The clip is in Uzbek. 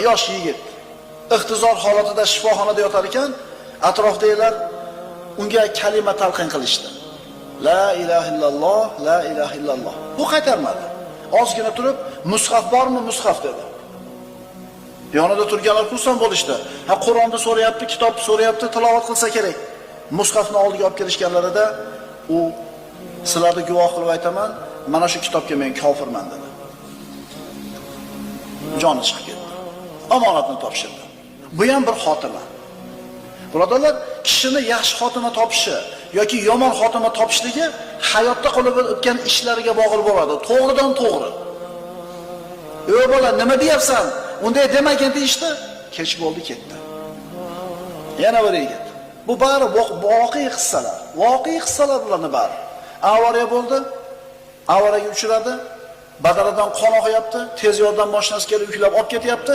yosh yigit ixtizor holatida shifoxonada yotar ekan, atrofdagilar unga kalima talqin qilishdi. La ilaha illalloh, la ilaha illalloh. Bu qaytarmadi. Ozgina turib, mushaf bormi, mushaf dedi. Yonida turganlar xursand bo'lishdi. Ha, Qur'onni so'rayapti, kitobni so'rayapti, tilovat qilsa kerak. Mushafni oldiga olib kelishganlarida u sizlarga guvoh qilib aytaman, mana shu kitobga men kofirman dedi. Joni chiqib ketdi. Omonatni topshirdi. Bu ham bir xotima. Birodarlar, kishini yaxshi xotima topishi yoki yomon xotima topishligi hayotda qolib o'tgan ishlariga bog'liq bo'ladi. To'g'ridan to'g'ri. Ey bola, nima deyapsan? Unday demagin deyishdi, kech bo'ldi ketdi. Yana bir yigit. Bu bari voqea qissalar. Voqea qissalar bularni bari. Avariya bo'ldi. Avariyaga uchradi. Badanidan qon oqyapti. Tez yordam mashinasi kelib yuklab olib ketyapti.